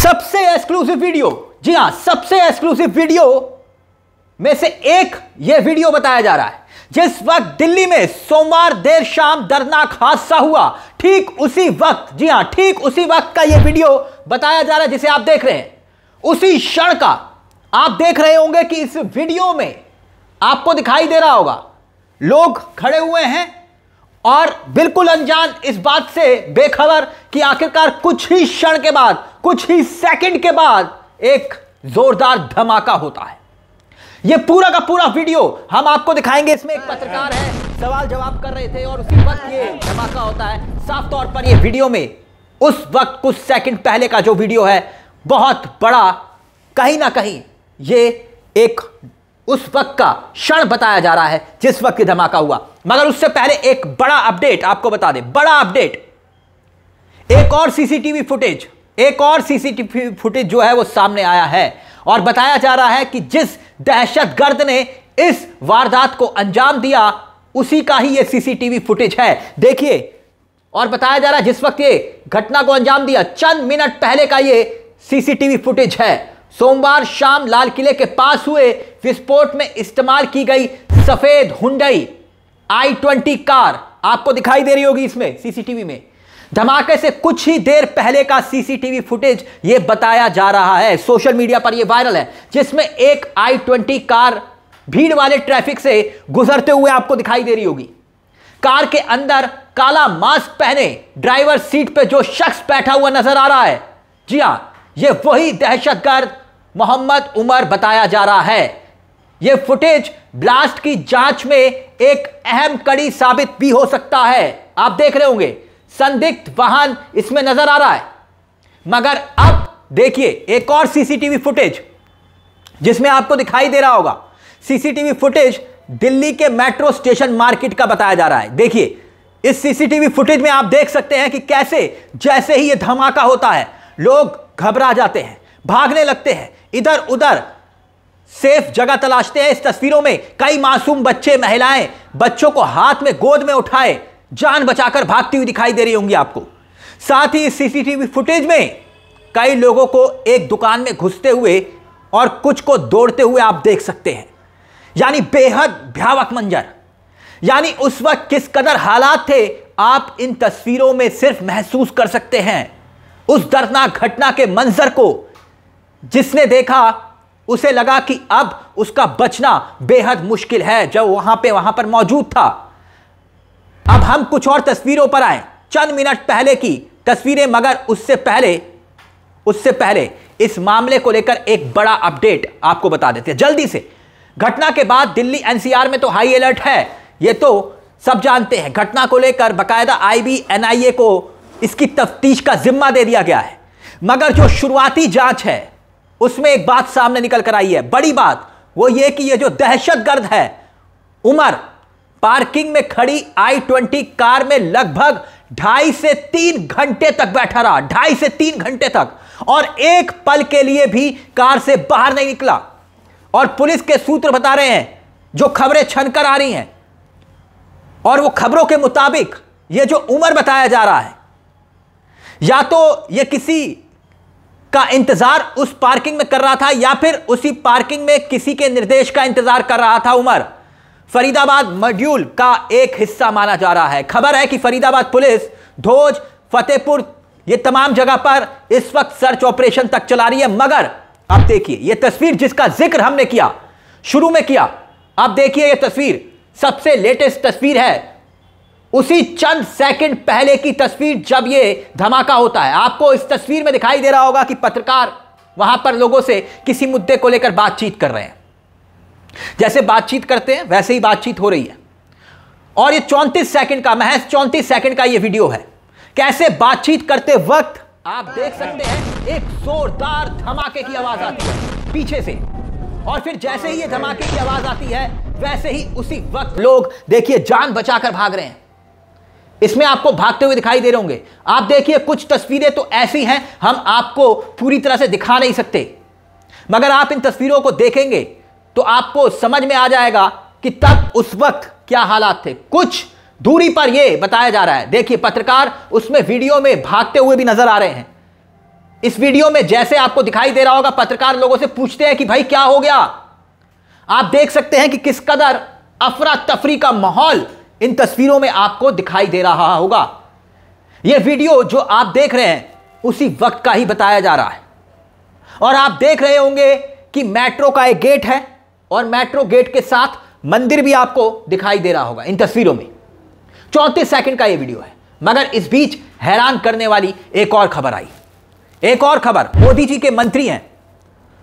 सबसे exclusive video, जी हां, सबसे एक्सक्लूसिव वीडियो में से एक यह वीडियो बताया जा रहा है। जिस वक्त दिल्ली में सोमवार देर शाम दर्दनाक हादसा हुआ, ठीक उसी वक्त, जी हां, ठीक उसी वक्त का यह वीडियो बताया जा रहा है जिसे आप देख रहे हैं। उसी क्षण का आप देख रहे होंगे कि इस वीडियो में आपको दिखाई दे रहा होगा लोग खड़े हुए हैं और बिल्कुल अनजान, इस बात से बेखबर कि आखिरकार कुछ ही क्षण के बाद, कुछ ही सेकंड के बाद एक जोरदार धमाका होता है। यह पूरा का पूरा वीडियो हम आपको दिखाएंगे। इसमें एक पत्रकार है, सवाल जवाब कर रहे थे और उसी वक्त ये धमाका होता है। साफ तौर पर यह वीडियो में उस वक्त कुछ सेकंड पहले का जो वीडियो है, बहुत बड़ा, कहीं ना कहीं ये एक उस वक्त का क्षण बताया जा रहा है जिस वक्त धमाका हुआ। मगर उससे पहले एक बड़ा अपडेट आपको बता दें, बड़ा अपडेट। एक और सीसीटीवी फुटेज जो है वो सामने आया है और बताया जा रहा है कि जिस दहशतगर्द ने इस वारदात को अंजाम दिया, उसी का ही ये सीसीटीवी फुटेज है। देखिए, और बताया जा रहा है जिस वक्त ये घटना को अंजाम दिया, चंद मिनट पहले का ये सीसीटीवी फुटेज है। सोमवार शाम लाल किले के पास हुए विस्फोट में इस्तेमाल की गई सफेद हुंडई i20 कार आपको दिखाई दे रही होगी इसमें सीसीटीवी में। धमाके से कुछ ही देर पहले का सीसीटीवी फुटेज यह बताया जा रहा है, सोशल मीडिया पर यह वायरल है, जिसमें एक i20 कार भीड़ वाले ट्रैफिक से गुजरते हुए आपको दिखाई दे रही होगी। कार के अंदर काला मास्क पहने ड्राइवर सीट पे जो शख्स बैठा हुआ नजर आ रहा है, जी हां, यह वही दहशतगर्द मोहम्मद उमर बताया जा रहा है। यह फुटेज ब्लास्ट की जांच में एक अहम कड़ी साबित भी हो सकता है। आप देख रहे होंगे संदिग्ध वाहन इसमें नजर आ रहा है। मगर अब देखिए एक और सीसीटीवी फुटेज जिसमें आपको दिखाई दे रहा होगा। सीसीटीवी फुटेज दिल्ली के मेट्रो स्टेशन मार्केट का बताया जा रहा है। देखिए, इस सीसीटीवी फुटेज में आप देख सकते हैं कि कैसे जैसे ही यह धमाका होता है, लोग घबरा जाते हैं, भागने लगते हैं, इधर उधर सेफ जगह तलाशते हैं। इस तस्वीरों में कई मासूम बच्चे, महिलाएं बच्चों को हाथ में गोद में उठाए जान बचाकर भागती हुई दिखाई दे रही होंगी आपको। साथ ही इस सीसीटीवी फुटेज में कई लोगों को एक दुकान में घुसते हुए और कुछ को दौड़ते हुए आप देख सकते हैं। यानी बेहद भयावह मंजर, यानी उस वक्त किस कदर हालात थे, आप इन तस्वीरों में सिर्फ महसूस कर सकते हैं। उस दर्दनाक घटना के मंजर को जिसने देखा उसे लगा कि अब उसका बचना बेहद मुश्किल है, जो वहां पर मौजूद था। अब हम कुछ और तस्वीरों पर आए, चंद मिनट पहले की तस्वीरें, मगर उससे पहले इस मामले को लेकर एक बड़ा अपडेट आपको बता देते हैं जल्दी से। घटना के बाद दिल्ली एनसीआर में तो हाई अलर्ट है, यह तो सब जानते हैं। घटना को लेकर बाकायदा IB NIA को इसकी तफ्तीश का जिम्मा दे दिया गया है। मगर जो शुरुआती जांच है उसमें एक बात सामने निकल कर आई है, बड़ी बात, वो ये कि ये जो दहशतगर्द है उमर, पार्किंग में खड़ी i20 कार में लगभग 2.5 से 3 घंटे तक बैठा रहा, 2.5 से 3 घंटे तक, और एक पल के लिए भी कार से बाहर नहीं निकला। और पुलिस के सूत्र बता रहे हैं, जो खबरें छनकर आ रही हैं, और वो खबरों के मुताबिक ये जो उमर बताया जा रहा है, या तो ये किसी का इंतजार उस पार्किंग में कर रहा था, या फिर उसी पार्किंग में किसी के निर्देश का इंतजार कर रहा था उमर। फरीदाबाद मॉड्यूल का एक हिस्सा माना जा रहा है। खबर है कि फरीदाबाद पुलिस, धोज, फतेहपुर, ये तमाम जगह पर इस वक्त सर्च ऑपरेशन तक चला रही है। मगर अब देखिए ये तस्वीर जिसका जिक्र हमने किया, शुरू में किया, अब देखिए ये तस्वीर सबसे लेटेस्ट तस्वीर है, उसी चंद सेकंड पहले की तस्वीर जब यह धमाका होता है। आपको इस तस्वीर में दिखाई दे रहा होगा कि पत्रकार वहां पर लोगों से किसी मुद्दे को लेकर बातचीत कर रहे हैं। जैसे बातचीत करते हैं वैसे ही बातचीत हो रही है। और ये 34 सेकंड का, महज 34 सेकंड का यह वीडियो है। कैसे बातचीत करते वक्त आप देख सकते हैं एक जोरदार धमाके की आवाज आती है पीछे से, और फिर जैसे ही ये धमाके की आवाज आती है वैसे ही उसी वक्त लोग देखिए जान बचाकर भाग रहे हैं। इसमें आपको भागते हुए दिखाई दे रहे होंगे। आप देखिए कुछ तस्वीरें तो ऐसी हैं हम आपको पूरी तरह से दिखा नहीं सकते, मगर आप इन तस्वीरों को देखेंगे तो आपको समझ में आ जाएगा कि तब उस वक्त क्या हालात थे। कुछ दूरी पर यह बताया जा रहा है, देखिए पत्रकार उसमें वीडियो में भागते हुए भी नजर आ रहे हैं। इस वीडियो में जैसे आपको दिखाई दे रहा होगा, पत्रकार लोगों से पूछते हैं कि भाई क्या हो गया। आप देख सकते हैं कि किस कदर अफरा तफरी का माहौल इन तस्वीरों में आपको दिखाई दे रहा होगा। यह वीडियो जो आप देख रहे हैं उसी वक्त का ही बताया जा रहा है। और आप देख रहे होंगे कि मेट्रो का एक गेट है और मेट्रो गेट के साथ मंदिर भी आपको दिखाई दे रहा होगा इन तस्वीरों में। 34 सेकंड का यह वीडियो है। मगर इस बीच हैरान करने वाली एक और खबर आई। एक और खबर, मोदी जी के मंत्री हैं,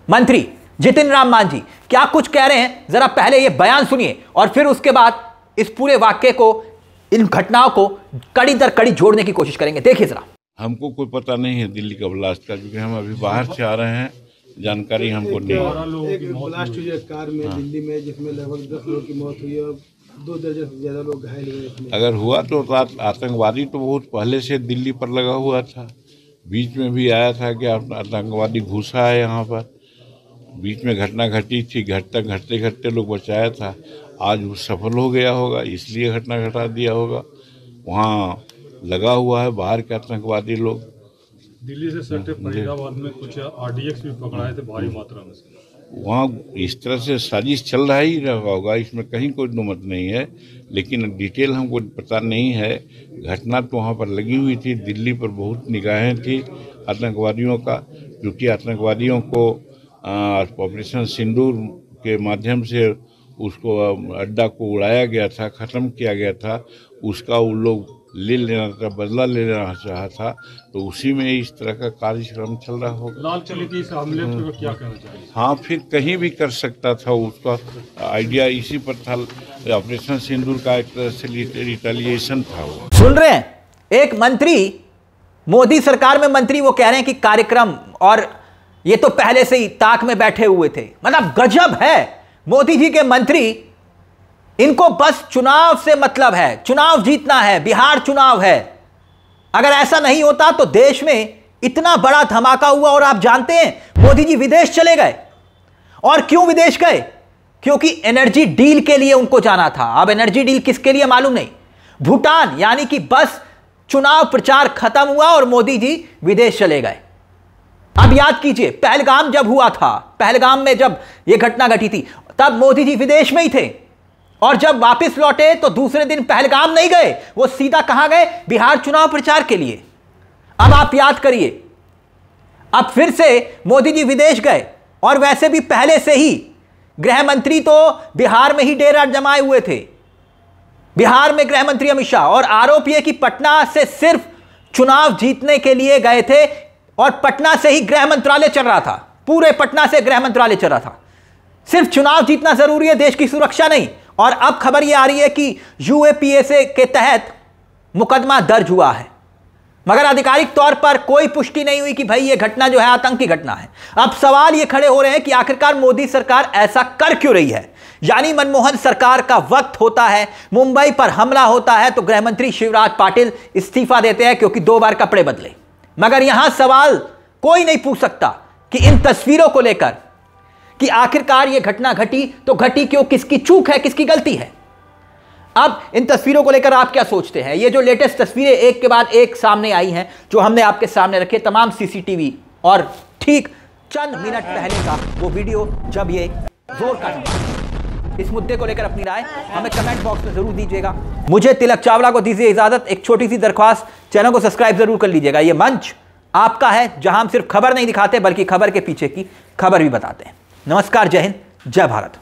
मंत्री जितिन राम मांझी क्या कुछ कह रहे हैं, जरा पहले यह बयान सुनिए और फिर उसके बाद इस पूरे वाक्य को, इन घटनाओं को कड़ी दर कड़ी जोड़ने की कोशिश करेंगे। देखिए जरा। हमको कोई पता नहीं है दिल्ली का ब्लास्ट का, क्योंकि हम अभी बाहर से आ रहे हैं, जानकारी हमको नहीं है। एक ब्लास्ट हुई है कार में दिल्ली में, जिसमें लगभग 10 लोगों की मौत हुई है और 2 दर्जन से ज्यादा लोग घायल हुए। अगर हुआ तो आतंकवादी तो बहुत पहले से दिल्ली पर लगा हुआ था। बीच में भी आया था कि आतंकवादी घुसा है यहाँ पर, बीच में घटना घटी थी, घटते घटते लोग बचाया था। आज वो सफल हो गया होगा, इसलिए घटना घटा दिया होगा। वहाँ लगा हुआ है बाहर के आतंकवादी लोग। दिल्ली से सटे फरीदाबाद में कुछ RDX भी पकड़ाए थे भारी मात्रा में। वहाँ इस तरह से साजिश चल रहा ही रहा होगा, इसमें कहीं कोई दुमत नहीं है, लेकिन डिटेल हमको पता नहीं है। घटना तो वहाँ पर लगी हुई थी, दिल्ली पर बहुत निगाहें थी आतंकवादियों का, क्योंकि आतंकवादियों को ऑपरेशन सिंदूर के माध्यम से उसको अड्डा को उड़ाया गया था, ख़त्म किया गया था। उसका वो लोग ले लेना था, बदला ले लेना चाहा था, तो उसी में इस तरह का कार्यक्रम चल रहा होगा। लाल किले की इस हमले पर क्या कहना चाहिए? हाँ, फिर कहीं भी कर सकता था, उसका आइडिया इसी पर था। ऑपरेशन सिंदूर का एक तरह से रिटेलिएशन था वो। सुन रहे हैं, एक मंत्री, मोदी सरकार में मंत्री, वो कह रहे हैं कि कार्यक्रम, और ये तो पहले से ही ताक में बैठे हुए थे। मतलब गजब है मोदी जी के मंत्री। इनको बस चुनाव से मतलब है, चुनाव जीतना है, बिहार चुनाव है। अगर ऐसा नहीं होता तो देश में इतना बड़ा धमाका हुआ। और आप जानते हैं मोदी जी विदेश चले गए। और क्यों विदेश गए? क्योंकि एनर्जी डील के लिए उनको जाना था। अब एनर्जी डील किसके लिए मालूम नहीं, भूटान। यानी कि बस चुनाव प्रचार खत्म हुआ और मोदी जी विदेश चले गए। अब याद कीजिए, पहलगाम जब हुआ था, पहलगाम में जब यह घटना घटी थी, तब मोदी जी विदेश में ही थे। और जब वापस लौटे तो दूसरे दिन पहलगाम नहीं गए, वो सीधा कहां गए? बिहार चुनाव प्रचार के लिए। अब आप याद करिए, अब फिर से मोदी जी विदेश गए। और वैसे भी पहले से ही गृह मंत्री तो बिहार में ही डेरा जमाए हुए थे, बिहार में गृह मंत्री अमित शाह। और आरोप यह कि पटना से सिर्फ चुनाव जीतने के लिए गए थे और पटना से ही गृह मंत्रालय चल रहा था, पूरे पटना से गृह मंत्रालय चल रहा था। सिर्फ चुनाव जीतना जरूरी है, देश की सुरक्षा नहीं। और अब खबर यह आ रही है कि UAPSA के तहत मुकदमा दर्ज हुआ है, मगर आधिकारिक तौर पर कोई पुष्टि नहीं हुई कि भाई यह घटना जो है आतंकी घटना है। अब सवाल यह खड़े हो रहे हैं कि आखिरकार मोदी सरकार ऐसा कर क्यों रही है? यानी मनमोहन सरकार का वक्त होता है, मुंबई पर हमला होता है तो गृह मंत्री शिवराज पाटिल इस्तीफा देते हैं क्योंकि 2 बार कपड़े बदले। मगर यहां सवाल कोई नहीं पूछ सकता कि इन तस्वीरों को लेकर कि आखिरकार यह घटना घटी तो घटी क्यों, किसकी चूक है, किसकी गलती है। अब इन तस्वीरों को लेकर आप क्या सोचते हैं? ये जो लेटेस्ट तस्वीरें एक के बाद एक सामने आई हैं, जो हमने आपके सामने रखे, तमाम CCTV, और ठीक चंद मिनट पहले का वो वीडियो जब ये जोर का। इस मुद्दे को लेकर अपनी राय हमें कमेंट बॉक्स में जरूर दीजिएगा। मुझे तिलक चावला को दीजिए इजाजत। एक छोटी सी दरख्वास्त, चैनल को सब्सक्राइब जरूर कर लीजिएगा। ये मंच आपका है जहां हम सिर्फ खबर नहीं दिखाते बल्कि खबर के पीछे की खबर भी बताते हैं। नमस्कार, जय हिंद, जय भारत।